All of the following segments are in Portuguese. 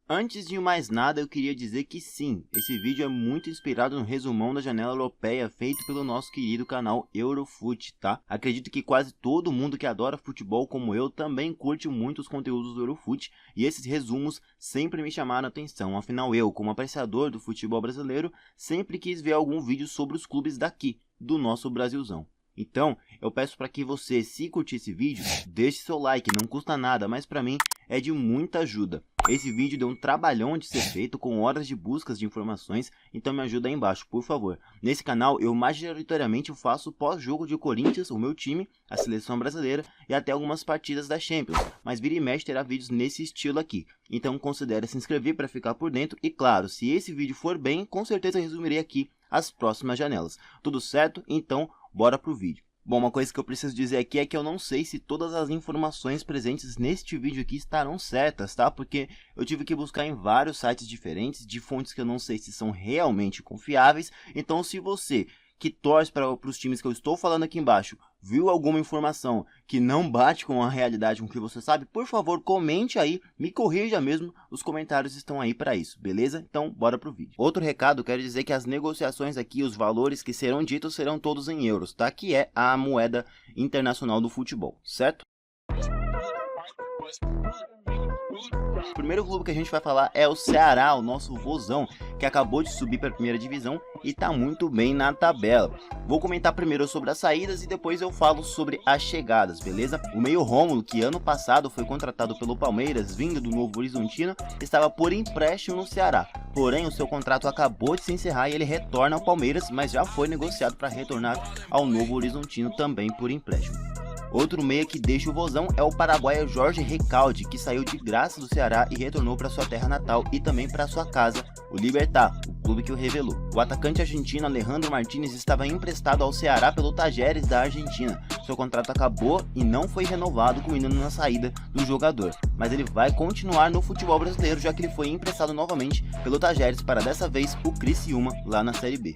Antes de mais nada, eu queria dizer que sim, esse vídeo é muito inspirado no resumão da janela europeia feito pelo nosso querido canal Eurofut, tá? Acredito que quase todo mundo que adora futebol como eu também curte muito os conteúdos do Eurofut, e esses resumos sempre me chamaram a atenção, afinal eu, como apreciador do futebol brasileiro, sempre quis ver algum vídeo sobre os clubes daqui, do nosso Brasilzão. Então, eu peço para que você, se curtir esse vídeo, deixe seu like, não custa nada, mas para mim é de muita ajuda. Esse vídeo deu um trabalhão de ser feito, com horas de buscas de informações, então me ajuda aí embaixo, por favor. Nesse canal, eu majoritariamente faço pós-jogo de Corinthians, o meu time, a seleção brasileira e até algumas partidas da Champions, mas vira e mexe terá vídeos nesse estilo aqui. Então considere se inscrever para ficar por dentro e claro, se esse vídeo for bem, com certeza resumirei aqui as próximas janelas. Tudo certo? Então, bora pro vídeo. Bom, uma coisa que eu preciso dizer aqui é que eu não sei se todas as informações presentes neste vídeo aqui estarão certas, tá? Porque eu tive que buscar em vários sites diferentes, de fontes que eu não sei se são realmente confiáveis. Então, se você que torce para os times que eu estou falando aqui embaixo, viu alguma informação que não bate com a realidade, com o que você sabe, por favor, comente aí, me corrija mesmo, os comentários estão aí para isso, beleza? Então, bora pro vídeo. Outro recado, quero dizer que as negociações aqui, os valores que serão ditos serão todos em euros, tá? Que é a moeda internacional do futebol, certo? O primeiro clube que a gente vai falar é o Ceará, o nosso vozão, que acabou de subir para a primeira divisão e está muito bem na tabela. Vou comentar primeiro sobre as saídas e depois eu falo sobre as chegadas, beleza? O meio Rômulo, que ano passado foi contratado pelo Palmeiras, vindo do Novo Horizontino, estava por empréstimo no Ceará. Porém, o seu contrato acabou de se encerrar e ele retorna ao Palmeiras, mas já foi negociado para retornar ao Novo Horizontino também por empréstimo. Outro meia que deixa o vozão é o paraguaio Jorge Recalde, que saiu de graça do Ceará e retornou para sua terra natal e também para sua casa, o Libertad, o clube que o revelou. O atacante argentino Alejandro Martínez estava emprestado ao Ceará pelo Tajeres da Argentina. Seu contrato acabou e não foi renovado, culminando na saída do jogador. Mas ele vai continuar no futebol brasileiro, já que ele foi emprestado novamente pelo Tajeres para dessa vez o Criciúma lá na Série B.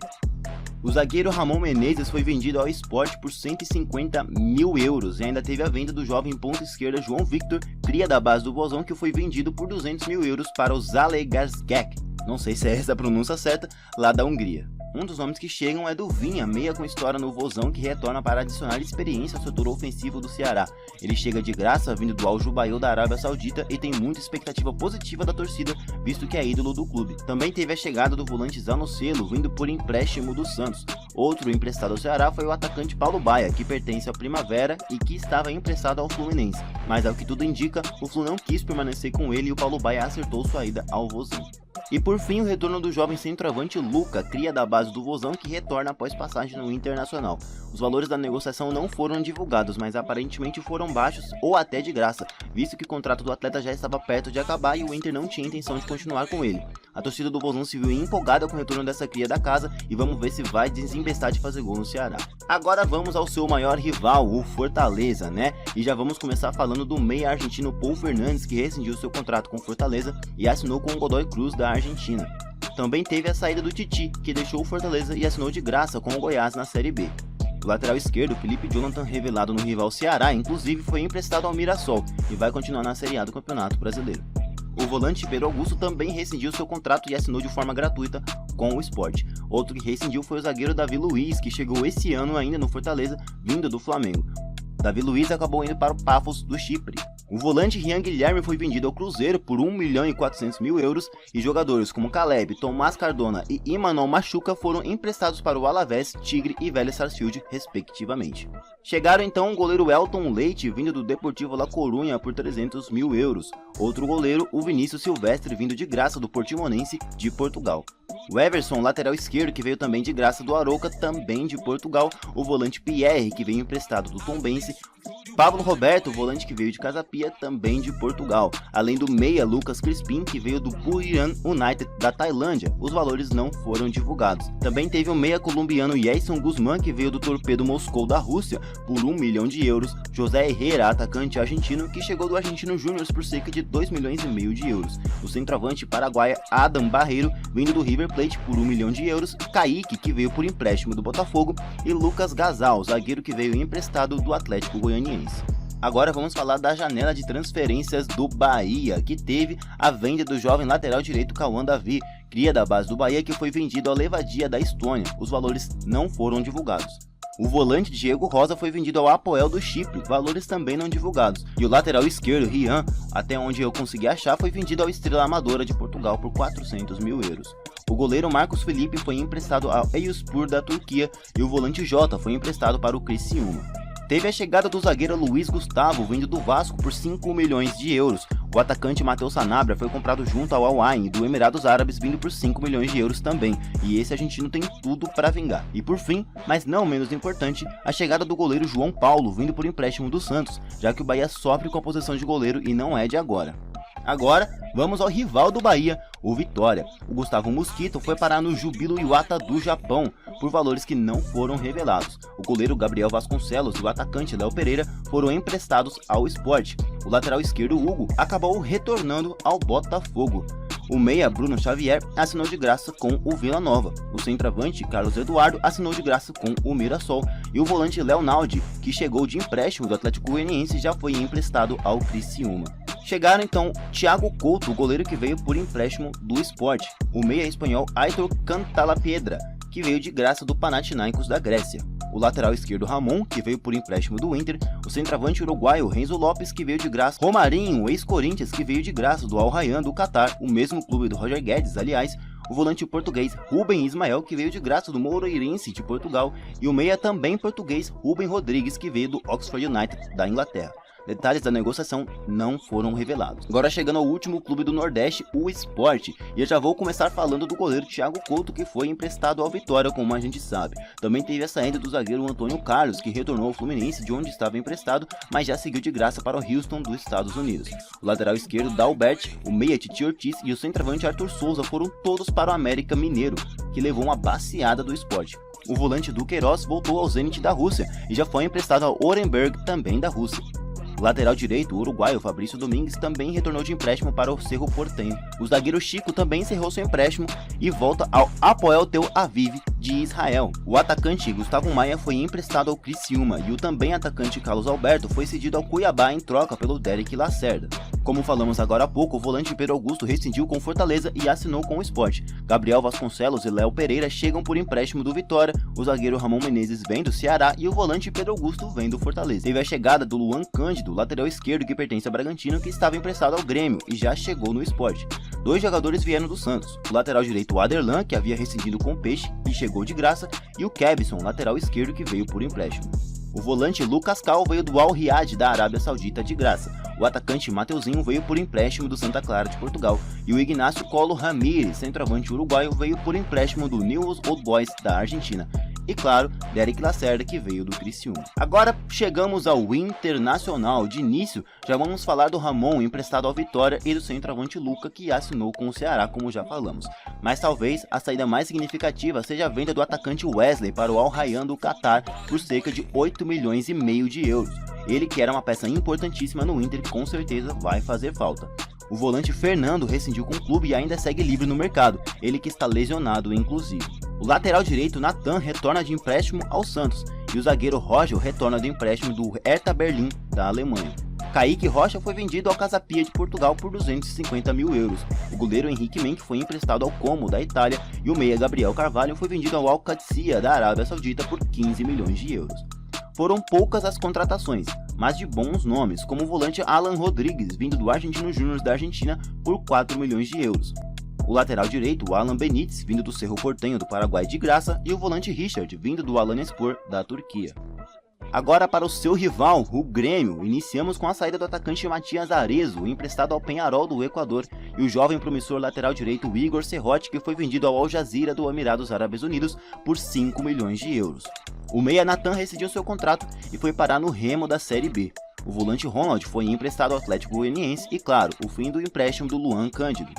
O zagueiro Ramon Menezes foi vendido ao Sport por 150 mil euros e ainda teve a venda do jovem ponta esquerda João Victor, cria da base do vozão, que foi vendido por 200 mil euros para o Zalaegerszeg, não sei se é essa a pronúncia certa, lá da Hungria. Um dos nomes que chegam é do Vinha, meia com história no vozão, que retorna para adicionar experiência ao setor ofensivo do Ceará. Ele chega de graça vindo do Al Jubail da Arábia Saudita e tem muita expectativa positiva da torcida, visto que é ídolo do clube. Também teve a chegada do volante Zanocelo, vindo por empréstimo do Santos. Outro emprestado ao Ceará foi o atacante Paulo Baia, que pertence ao Primavera e que estava emprestado ao Fluminense. Mas ao que tudo indica, o Flu não quis permanecer com ele e o Paulo Baia acertou sua ida ao vozão. E por fim, o retorno do jovem centroavante Luca, cria da base do vozão, que retorna após passagem no Internacional. Os valores da negociação não foram divulgados, mas aparentemente foram baixos ou até de graça, visto que o contrato do atleta já estava perto de acabar e o Inter não tinha intenção de continuar com ele. A torcida do vozão se viu empolgada com o retorno dessa cria da casa e vamos ver se vai desembestar de fazer gol no Ceará. Agora vamos ao seu maior rival, o Fortaleza, né? E já vamos começar falando do meia argentino Paul Fernandes, que rescindiu seu contrato com o Fortaleza e assinou com o Godoy Cruz da Argentina. Também teve a saída do Titi, que deixou o Fortaleza e assinou de graça com o Goiás na Série B. O lateral esquerdo, Felipe Jonathan, revelado no rival Ceará, inclusive foi emprestado ao Mirassol e vai continuar na Série A do Campeonato Brasileiro. O volante Pedro Augusto também rescindiu seu contrato e assinou de forma gratuita com o Sport. Outro que rescindiu foi o zagueiro Davi Luiz, que chegou esse ano ainda no Fortaleza, vindo do Flamengo. Davi Luiz acabou indo para o Paphos do Chipre. O volante Rian Guilherme foi vendido ao Cruzeiro por 1 milhão e 400 mil euros e jogadores como Caleb, Tomás Cardona e Imanol Machuca foram emprestados para o Alavés, Tigre e Vélez Sarsfield, respectivamente. Chegaram então o goleiro Elton Leite, vindo do Deportivo La Coruña por 300 mil euros. Outro goleiro, o Vinícius Silvestre, vindo de graça do Portimonense de Portugal. O Everson, lateral esquerdo, que veio também de graça do Arouca, também de Portugal. O volante Pierre, que veio emprestado do Tombense. Pablo Roberto, volante que veio de Casa Pia, também de Portugal. Além do meia Lucas Crispim, que veio do Buriram United da Tailândia. Os valores não foram divulgados. Também teve o meia colombiano Jason Guzmán, que veio do Torpedo Moscou da Rússia por 1 milhão de euros. José Herrera, atacante argentino, que chegou do Argentino Júnior por cerca de 2 milhões e meio de euros. O centroavante paraguaio Adam Barreiro, vindo do River Plate por 1 milhão de euros. Kaique, que veio por empréstimo do Botafogo. E Lucas Gazal, zagueiro que veio emprestado do Atlético Goianiense. Agora vamos falar da janela de transferências do Bahia, que teve a venda do jovem lateral direito Cauã Davi, cria da base do Bahia, que foi vendido ao Levadia da Estônia. Os valores não foram divulgados. O volante Diego Rosa foi vendido ao Apoel do Chipre, valores também não divulgados. E o lateral esquerdo Rian, até onde eu consegui achar, foi vendido ao Estrela Amadora de Portugal por 400 mil euros. O goleiro Marcos Felipe foi emprestado ao Eyüpspor da Turquia e o volante Jota foi emprestado para o Criciúma. Teve a chegada do zagueiro Luiz Gustavo, vindo do Vasco por 5 milhões de euros. O atacante Matheus Sanabria foi comprado junto ao Al Ain do Emirados Árabes, vindo por 5 milhões de euros também. E esse argentino tem tudo para vingar. E por fim, mas não menos importante, a chegada do goleiro João Paulo, vindo por empréstimo do Santos, já que o Bahia sofre com a posição de goleiro e não é de agora. Agora, vamos ao rival do Bahia, o Vitória. O Gustavo Mosquito foi parar no Júbilo Iwata do Japão, por valores que não foram revelados. O goleiro Gabriel Vasconcelos e o atacante Léo Pereira foram emprestados ao Sport. O lateral esquerdo Hugo acabou retornando ao Botafogo. O meia Bruno Xavier assinou de graça com o Vila Nova. O centroavante Carlos Eduardo assinou de graça com o Mirassol. E o volante Leonaldi, que chegou de empréstimo do Atlético Goianiense, já foi emprestado ao Criciúma. Chegaram então Thiago Couto, o goleiro que veio por empréstimo do Sport. O meia espanhol Aitor Cantalapiedra, que veio de graça do Panathinaikos da Grécia. O lateral esquerdo Ramon, que veio por empréstimo do Inter. O centroavante uruguaio Renzo Lopes, que veio de graça. Romarinho, ex-Corinthians, que veio de graça do Al Rayyan do Catar, o mesmo clube do Roger Guedes, aliás. O volante português Rubem Ismael, que veio de graça do Moreirense de Portugal. E o meia também português Rubem Rodrigues, que veio do Oxford United da Inglaterra. Detalhes da negociação não foram revelados. Agora chegando ao último clube do Nordeste, o Sport. E eu já vou começar falando do goleiro Thiago Couto, que foi emprestado ao Vitória, como a gente sabe. Também teve a saída do zagueiro Antônio Carlos, que retornou ao Fluminense, de onde estava emprestado, mas já seguiu de graça para o Houston dos Estados Unidos. O lateral esquerdo Dalbert, o meia Titi Ortiz e o centroavante Arthur Souza foram todos para o América Mineiro, que levou uma baciada do Sport. O volante Duqueiroz voltou ao Zenit da Rússia e já foi emprestado ao Orenburg, também da Rússia. O lateral direito, o uruguaio Fabrício Domingues, também retornou de empréstimo para o Cerro Porteño. O zagueiro Chico também encerrou seu empréstimo e volta ao Apoel Tel Aviv de Israel. O atacante Gustavo Maia foi emprestado ao Criciúma e o também atacante Carlos Alberto foi cedido ao Cuiabá em troca pelo Derek Lacerda. Como falamos agora há pouco, o volante Pedro Augusto rescindiu com Fortaleza e assinou com o Sport. Gabriel Vasconcelos e Léo Pereira chegam por empréstimo do Vitória, o zagueiro Ramon Menezes vem do Ceará e o volante Pedro Augusto vem do Fortaleza. Teve a chegada do Luan Cândido, lateral esquerdo que pertence ao Bragantino, que estava emprestado ao Grêmio e já chegou no Sport. Dois jogadores vieram do Santos, o lateral direito Aderlan, que havia rescindido com o Peixe e chegou de graça, e o Kevson, lateral esquerdo, que veio por empréstimo. O volante Lucas Cal veio do Al Riyad da Arábia Saudita de graça. O atacante Mateuzinho veio por empréstimo do Santa Clara de Portugal. E o Ignacio Colo Ramírez, centroavante uruguaio, veio por empréstimo do Newell's Old Boys da Argentina. E claro, Derek Lacerda, que veio do Criciúma. Agora chegamos ao Internacional. De início, já vamos falar do Ramon, emprestado ao Vitória, e do centroavante Luca, que assinou com o Ceará, como já falamos. Mas talvez a saída mais significativa seja a venda do atacante Wesley para o Al Rayyan do Catar por cerca de 8 milhões e meio de euros. Ele que era uma peça importantíssima no Inter, com certeza vai fazer falta. O volante Fernando rescindiu com o clube e ainda segue livre no mercado, ele que está lesionado inclusive. O lateral direito Nathan retorna de empréstimo ao Santos e o zagueiro Roger retorna do empréstimo do Hertha Berlim da Alemanha. Kaique Rocha foi vendido ao Casa Pia de Portugal por 250 mil euros. O goleiro Henrique Menck foi emprestado ao Como da Itália e o meia Gabriel Carvalho foi vendido ao Al-Qadsiya da Arábia Saudita por 15 milhões de euros. Foram poucas as contratações, mas de bons nomes, como o volante Alan Rodrigues, vindo do Argentino Júnior da Argentina por 4 milhões de euros. O lateral direito, o Alan Benítez, vindo do Cerro Porteño do Paraguai de graça, e o volante Richard, vindo do Alanyaspor da Turquia. Agora para o seu rival, o Grêmio, iniciamos com a saída do atacante Matias Arezzo, emprestado ao Peñarol do Equador, e o jovem promissor lateral direito Igor Serrote, que foi vendido ao Al Jazeera do Emirados Árabes Unidos por 5 milhões de euros. O meia Nathan rescindiu seu contrato e foi parar no Remo da Série B. O volante Ronald foi emprestado ao Atlético Goianiense e, claro, o fim do empréstimo do Luan Cândido.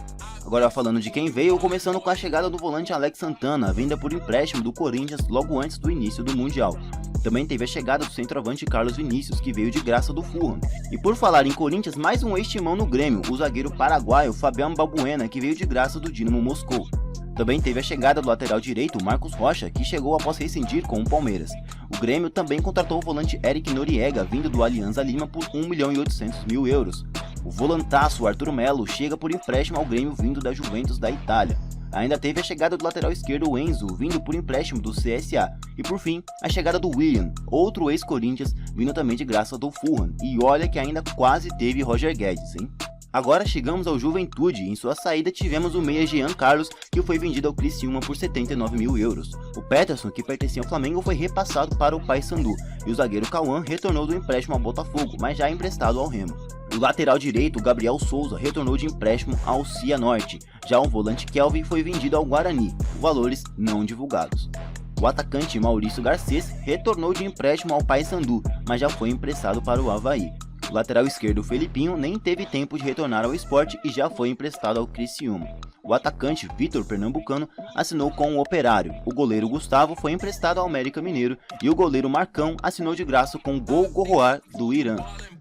Agora falando de quem veio, começando com a chegada do volante Alex Santana, venda por empréstimo do Corinthians logo antes do início do Mundial. Também teve a chegada do centroavante Carlos Vinícius, que veio de graça do Fulham. E por falar em Corinthians, mais um ex-timão no Grêmio, o zagueiro paraguaio Fabián Balbuena, que veio de graça do Dinamo Moscou. Também teve a chegada do lateral direito Marcos Rocha, que chegou após rescindir com o Palmeiras. O Grêmio também contratou o volante Eric Noriega, vindo do Alianza Lima, por 1.800.000 euros. O volantaço Arthur Melo chega por empréstimo ao Grêmio, vindo da Juventus da Itália. Ainda teve a chegada do lateral esquerdo Enzo, vindo por empréstimo do CSA. E por fim, a chegada do William, outro ex-Corinthians, vindo também de graça do Fulham. E olha que ainda quase teve Roger Guedes, hein? Agora chegamos ao Juventude. Em sua saída tivemos o meia Jean Carlos, que foi vendido ao Criciúma por 79.000 euros. O Peterson, que pertencia ao Flamengo, foi repassado para o Paysandu, e o zagueiro Cauã retornou do empréstimo ao Botafogo, mas já emprestado ao Remo. O lateral direito, Gabriel Souza, retornou de empréstimo ao Cianorte. Já o volante Kelvin foi vendido ao Guarani, valores não divulgados. O atacante Maurício Garcês retornou de empréstimo ao Paysandu, mas já foi emprestado para o Avaí. O lateral esquerdo Felipinho nem teve tempo de retornar ao Sport e já foi emprestado ao Criciúma. O atacante Vitor Pernambucano assinou com o Operário. O goleiro Gustavo foi emprestado ao América Mineiro e o goleiro Marcão assinou de graça com o Gol Gohoar do Irã.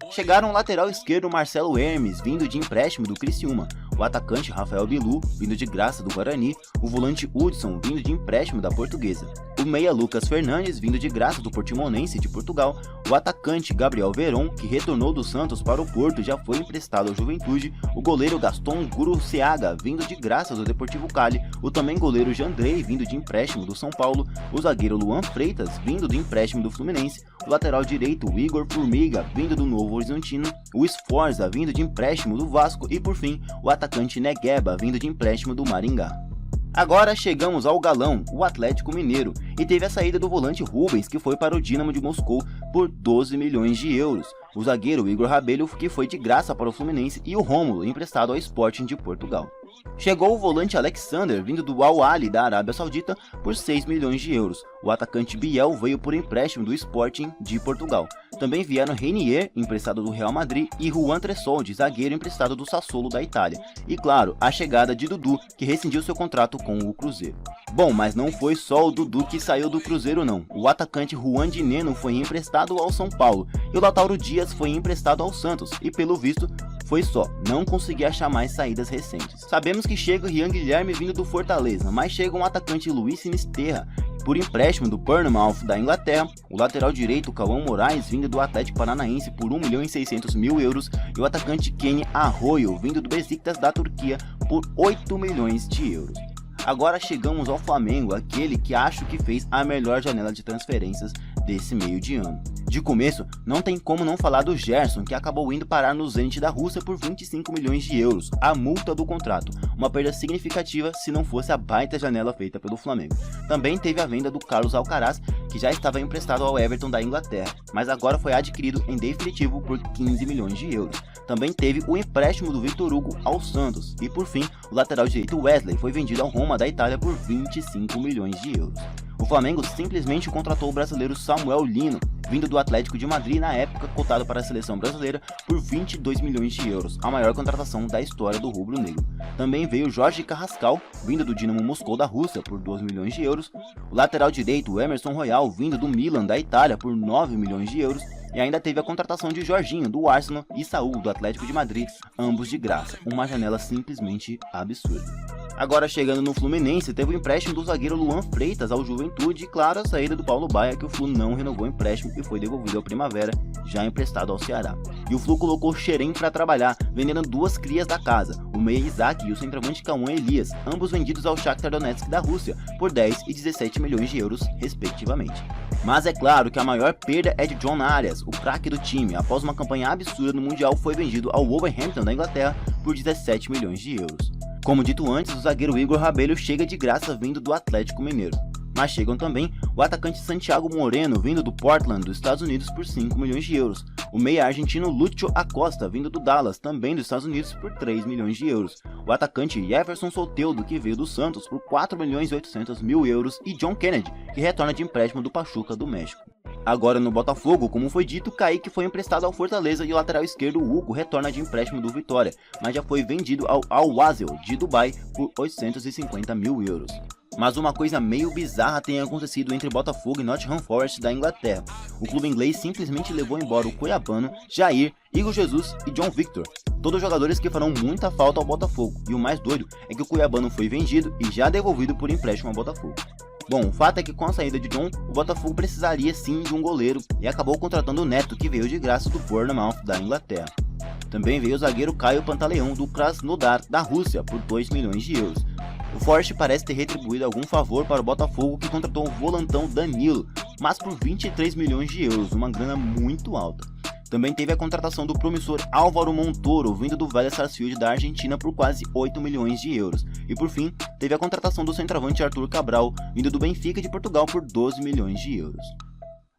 Chegaram o lateral esquerdo Marcelo Hermes, vindo de empréstimo do Criciúma, o atacante Rafael Bilu, vindo de graça do Guarani, o volante Hudson, vindo de empréstimo da Portuguesa, o meia Lucas Fernandes, vindo de graça do Portimonense de Portugal, o atacante Gabriel Veron, que retornou do Santos para o Porto e já foi emprestado ao Juventude, o goleiro Gaston Guruseaga, vindo de graça do Deportivo Cali, o também goleiro Jandrei, vindo de empréstimo do São Paulo, o zagueiro Luan Freitas, vindo de empréstimo do Fluminense, o lateral direito Igor Formiga, vindo do Novo Horizontino, o Sforza, vindo de empréstimo do Vasco e por fim, o atacante Negueba, vindo de empréstimo do Maringá. Agora chegamos ao galão, o Atlético Mineiro, e teve a saída do volante Rubens, que foi para o Dinamo de Moscou por 12 milhões de euros. O zagueiro Igor Rabelho, que foi de graça para o Fluminense, e o Rômulo, emprestado ao Sporting de Portugal. Chegou o volante Alexander, vindo do Al Ahly da Arábia Saudita, por 6 milhões de euros. O atacante Biel veio por empréstimo do Sporting de Portugal. Também vieram Renier, emprestado do Real Madrid, e Juan Tresoldi, zagueiro emprestado do Sassuolo da Itália. E claro, a chegada de Dudu, que rescindiu seu contrato com o Cruzeiro. Bom, mas não foi só o Dudu que saiu do Cruzeiro não. O atacante Juan Dineno foi emprestado ao São Paulo, e o Lautaro Dias foi emprestado ao Santos, e pelo visto, foi só, não consegui achar mais saídas recentes. Sabemos que chega o Rian Guilherme vindo do Fortaleza, mas chega um atacante Luiz Sinisterra, por empréstimo do Bournemouth da Inglaterra, o lateral direito Cauã Moraes, vindo do Atlético Paranaense por 1.600.000 euros, e o atacante Kenny Arroyo, vindo do Besiktas da Turquia por 8 milhões de euros. Agora chegamos ao Flamengo, aquele que acho que fez a melhor janela de transferências desse meio de ano. De começo, não tem como não falar do Gerson, que acabou indo parar no Zenit da Rússia por 25 milhões de euros, a multa do contrato, uma perda significativa se não fosse a baita janela feita pelo Flamengo. Também teve a venda do Carlos Alcaraz, que já estava emprestado ao Everton da Inglaterra, mas agora foi adquirido em definitivo por 15 milhões de euros. Também teve o empréstimo do Victor Hugo ao Santos, e por fim, o lateral direito Wesley foi vendido ao Roma da Itália por 25 milhões de euros. O Flamengo simplesmente contratou o brasileiro Samuel Lino, vindo do Atlético de Madrid, na época cotado para a seleção brasileira por 22 milhões de euros, a maior contratação da história do rubro-negro. Também veio Jorge Carrascal, vindo do Dinamo Moscou da Rússia por 2 milhões de euros, o lateral direito Emerson Royal, vindo do Milan da Itália por 9 milhões de euros, e ainda teve a contratação de Jorginho do Arsenal e Saúl do Atlético de Madrid, ambos de graça, uma janela simplesmente absurda. Agora chegando no Fluminense, teve o empréstimo do zagueiro Luan Freitas ao Juventude e claro a saída do Paulo Baia, que o Flu não renovou o empréstimo e foi devolvido ao Primavera, já emprestado ao Ceará. E o Flu colocou Xerém para trabalhar, vendendo duas crias da casa, o meia Isaac e o centroavante Cauã Elias, ambos vendidos ao Shakhtar Donetsk da Rússia por 10 e 17 milhões de euros, respectivamente. Mas é claro que a maior perda é de John Arias, o craque do time, após uma campanha absurda no Mundial, foi vendido ao Wolverhampton da Inglaterra por 17 milhões de euros. Como dito antes, o zagueiro Igor Rabelho chega de graça vindo do Atlético Mineiro. Mas chegam também o atacante Santiago Moreno, vindo do Portland, dos Estados Unidos, por 5 milhões de euros. O meia argentino Lúcio Acosta, vindo do Dallas, também dos Estados Unidos, por 3 milhões de euros. O atacante Jefferson Soteldo, que veio do Santos, por 4 milhões e 800 mil euros. E John Kennedy, que retorna de empréstimo do Pachuca do México. Agora no Botafogo, como foi dito, Kaique foi emprestado ao Fortaleza e o lateral esquerdo Hugo retorna de empréstimo do Vitória, mas já foi vendido ao Al-Wasl de Dubai por 850 mil euros. Mas uma coisa meio bizarra tem acontecido entre Botafogo e Nottingham Forest da Inglaterra. O clube inglês simplesmente levou embora o cuiabano, Jair, Igor Jesus e John Victor, todos jogadores que farão muita falta ao Botafogo, e o mais doido é que o cuiabano foi vendido e já devolvido por empréstimo ao Botafogo. Bom, o fato é que com a saída de John, o Botafogo precisaria sim de um goleiro e acabou contratando o Neto, que veio de graça do Bournemouth da Inglaterra. Também veio o zagueiro Caio Pantaleão do Krasnodar da Rússia por 2 milhões de euros. O Forte parece ter retribuído algum favor para o Botafogo, que contratou o volantão Danilo, mas por 23 milhões de euros, uma grana muito alta. Também teve a contratação do promissor Álvaro Montoro, vindo do Vélez Sarsfield da Argentina por quase 8 milhões de euros. E por fim, teve a contratação do centroavante Arthur Cabral, vindo do Benfica de Portugal por 12 milhões de euros.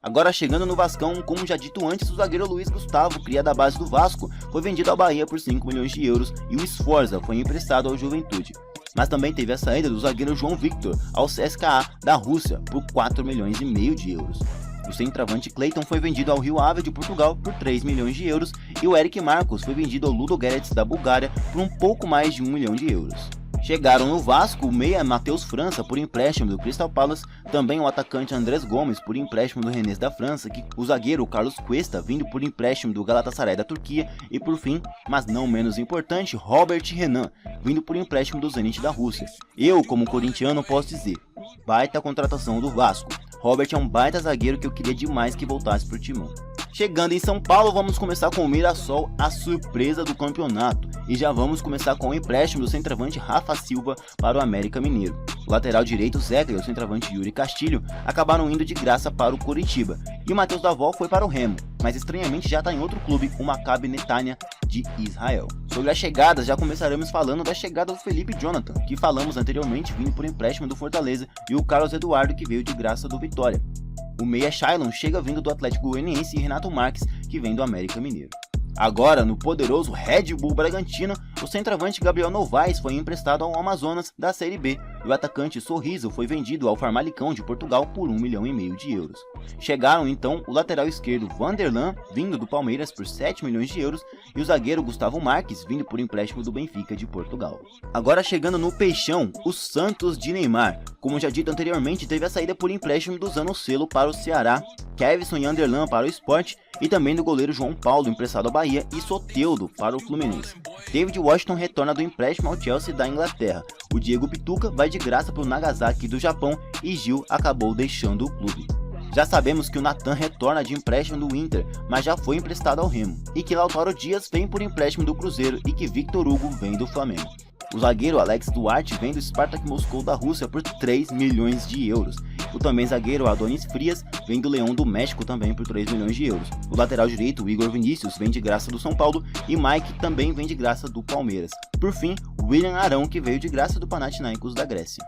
Agora chegando no Vascão, como já dito antes, o zagueiro Luiz Gustavo, cria da base do Vasco, foi vendido ao Bahia por 5 milhões de euros e o Sforza foi emprestado ao Juventude. Mas também teve a saída do zagueiro João Victor ao CSKA da Rússia por 4 milhões e meio de euros. O centroavante Clayton foi vendido ao Rio Ave de Portugal por 3 milhões de euros e o Eric Marcos foi vendido ao Ludogorets da Bulgária por um pouco mais de 1 milhão de euros. Chegaram no Vasco o meia Matheus França por empréstimo do Crystal Palace, também o atacante Andrés Gomes por empréstimo do Rennes da França, o zagueiro Carlos Cuesta vindo por empréstimo do Galatasaray da Turquia e por fim, mas não menos importante, Robert Renan, vindo por empréstimo do Zenit da Rússia. Eu, como corintiano, posso dizer, baita contratação do Vasco. Robert é um baita zagueiro que eu queria demais que voltasse pro Timão. Chegando em São Paulo, vamos começar com o Mirassol, a surpresa do campeonato. E já vamos começar com o empréstimo do centroavante Rafa Silva para o América Mineiro. O lateral direito Zeca e o centroavante Yuri Castilho acabaram indo de graça para o Coritiba. E o Matheus Davó foi para o Remo, mas estranhamente já está em outro clube, o Maccabi Netanya de Israel. Sobre as chegadas, já começaremos falando da chegada do Felipe Jonathan, que falamos anteriormente, vindo por empréstimo do Fortaleza, e o Carlos Eduardo, que veio de graça do Vitória. O meia Shailon chega vindo do Atlético Goianiense e Renato Marques, que vem do América Mineiro. Agora, no poderoso Red Bull Bragantino, o centroavante Gabriel Novaes foi emprestado ao Amazonas da Série B e o atacante Sorriso foi vendido ao Famalicão de Portugal por 1,5 milhão de euros. Chegaram então o lateral esquerdo Vanderlan, vindo do Palmeiras por 7 milhões de euros, e o zagueiro Gustavo Marques, vindo por empréstimo do Benfica de Portugal. Agora chegando no Peixão, o Santos de Neymar. Como já dito anteriormente, teve a saída por empréstimo do Zanocelo para o Ceará, Kevson e Anderlan para o Sport e também do goleiro João Paulo, emprestado ao Bahia, e Soteldo para o Fluminense. David Washington retorna do empréstimo ao Chelsea da Inglaterra. O Diego Pituca vai de graça para o Nagasaki do Japão e Gil acabou deixando o clube. Já sabemos que o Nathan retorna de empréstimo do Inter, mas já foi emprestado ao Remo, e que Lautaro Dias vem por empréstimo do Cruzeiro e que Victor Hugo vem do Flamengo. O zagueiro Alex Duarte vem do Spartak Moscou da Rússia por 3 milhões de euros. O também zagueiro Adonis Frias vem do Leão do México também por 3 milhões de euros. O lateral direito Igor Vinícius vem de graça do São Paulo e Mike também vem de graça do Palmeiras. Por fim, William Arão, que veio de graça do Panathinaikos da Grécia.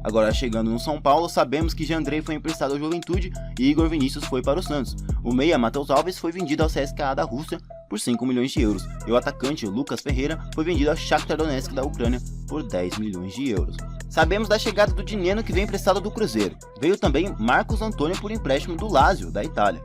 Agora chegando no São Paulo, sabemos que Jandrei foi emprestado ao Juventude e Igor Vinícius foi para o Santos. O meia Matheus Alves foi vendido ao CSKA da Rússia por 5 milhões de euros e o atacante Lucas Ferreira foi vendido ao Shakhtar Donetsk da Ucrânia por 10 milhões de euros. Sabemos da chegada do Dineno, que vem emprestado do Cruzeiro. Veio também Marcos Antônio por empréstimo do Lazio da Itália.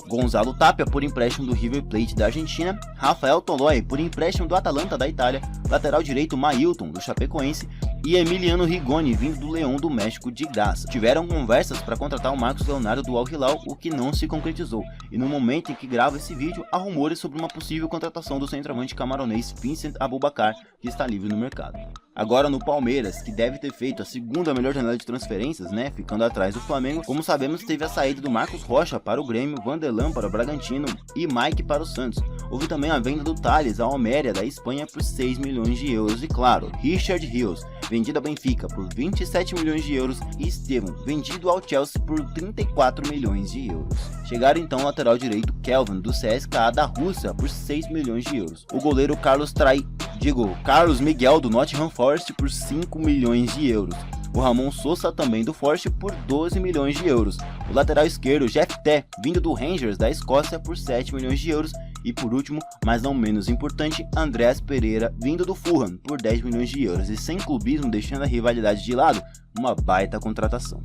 Gonzalo Tapia por empréstimo do River Plate da Argentina, Rafael Toloi por empréstimo do Atalanta da Itália, lateral direito Mailton do Chapecoense e Emiliano Rigoni vindo do Leão do México de graça. Tiveram conversas para contratar o Marcos Leonardo do Al Hilal, o que não se concretizou, e no momento em que gravo esse vídeo há rumores sobre uma possível contratação do centroavante camaronês Vincent Aboubakar, que está livre no mercado. Agora no Palmeiras, que deve ter feito a segunda melhor janela de transferências, ficando atrás do Flamengo, como sabemos teve a saída do Marcos Rocha para o Grêmio, Vanderlan para o Bragantino e Mike para o Santos. Houve também a venda do Thales ao Almeria da Espanha por 6 milhões de euros e claro, Richard Rios, vendido ao Benfica por 27 milhões de euros e Estevam, vendido ao Chelsea por 34 milhões de euros. Chegaram então o lateral direito Kelvin do CSKA da Rússia por 6 milhões de euros. O goleiro Carlos Miguel do Nottingham Forest por 5 milhões de euros. O Ramon Sousa também do Forest por 12 milhões de euros. O lateral esquerdo Jeff Té, vindo do Rangers da Escócia por 7 milhões de euros. E por último, mas não menos importante, Andreas Pereira, vindo do Fulham por 10 milhões de euros. E sem clubismo, deixando a rivalidade de lado, uma baita contratação.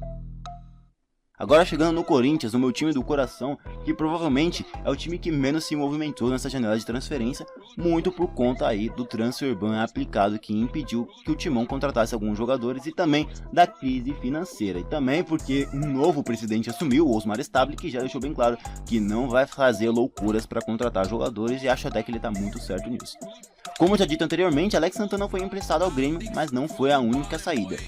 Agora chegando no Corinthians, o meu time do coração, que provavelmente é o time que menos se movimentou nessa janela de transferência, muito por conta aí do transfer ban aplicado que impediu que o Timão contratasse alguns jogadores e também da crise financeira. E também porque um novo presidente assumiu, o Osmar Stable, que já deixou bem claro que não vai fazer loucuras para contratar jogadores e acho até que ele está muito certo nisso. Como já dito anteriormente, Alex Santana foi emprestado ao Grêmio, mas não foi a única saída.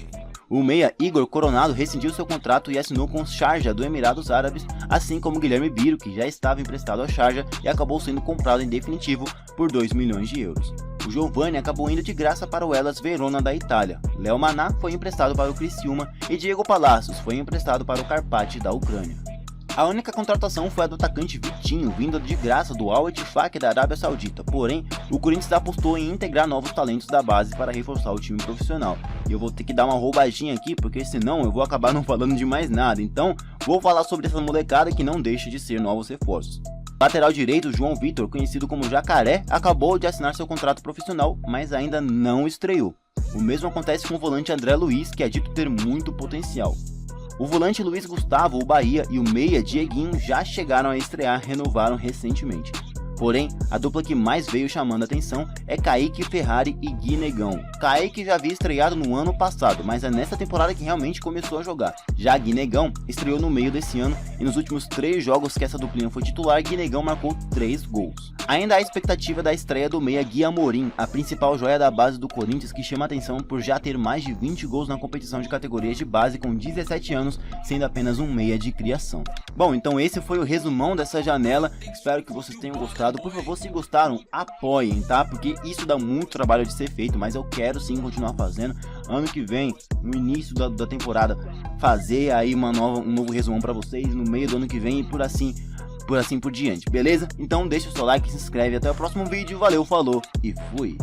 O meia Igor Coronado rescindiu seu contrato e assinou com o Sharjah do Emirados Árabes, assim como Guilherme Biro, que já estava emprestado ao Sharjah e acabou sendo comprado em definitivo por 2 milhões de euros. O Giovani acabou indo de graça para o Hellas Verona da Itália. Léo Maná foi emprestado para o Criciúma e Diego Palacios foi emprestado para o Karpat da Ucrânia. A única contratação foi a do atacante Vitinho, vindo de graça do Al Ettifaq da Arábia Saudita, porém, o Corinthians apostou em integrar novos talentos da base para reforçar o time profissional. E eu vou ter que dar uma roubadinha aqui, porque senão eu vou acabar não falando de mais nada, então vou falar sobre essa molecada que não deixa de ser novos reforços. Lateral direito João Vitor, conhecido como Jacaré, acabou de assinar seu contrato profissional, mas ainda não estreou. O mesmo acontece com o volante André Luiz, que é dito ter muito potencial. O volante Luiz Gustavo, o Bahia, e o meia Dieguinho já chegaram a estrear e renovaram recentemente. Porém, a dupla que mais veio chamando a atenção é Kaique Ferrari e Gui Negão. Kaique já havia estreado no ano passado, mas é nessa temporada que realmente começou a jogar. Já Gui Negão estreou no meio desse ano e nos últimos 3 jogos que essa duplinha foi titular, Gui Negão marcou 3 gols. Ainda há a expectativa da estreia do meia Gui Amorim, a principal joia da base do Corinthians, que chama atenção por já ter mais de 20 gols na competição de categorias de base com 17 anos, sendo apenas um meia de criação. Bom, então esse foi o resumão dessa janela, espero que vocês tenham gostado. Por favor, se gostaram, apoiem, tá? Porque isso dá muito trabalho de ser feito, mas eu quero sim continuar fazendo. Ano que vem, no início da temporada, fazer aí um novo resumão pra vocês, no meio do ano que vem e por assim por diante, beleza? Então deixa o seu like, se inscreve, até o próximo vídeo, valeu, falou e fui!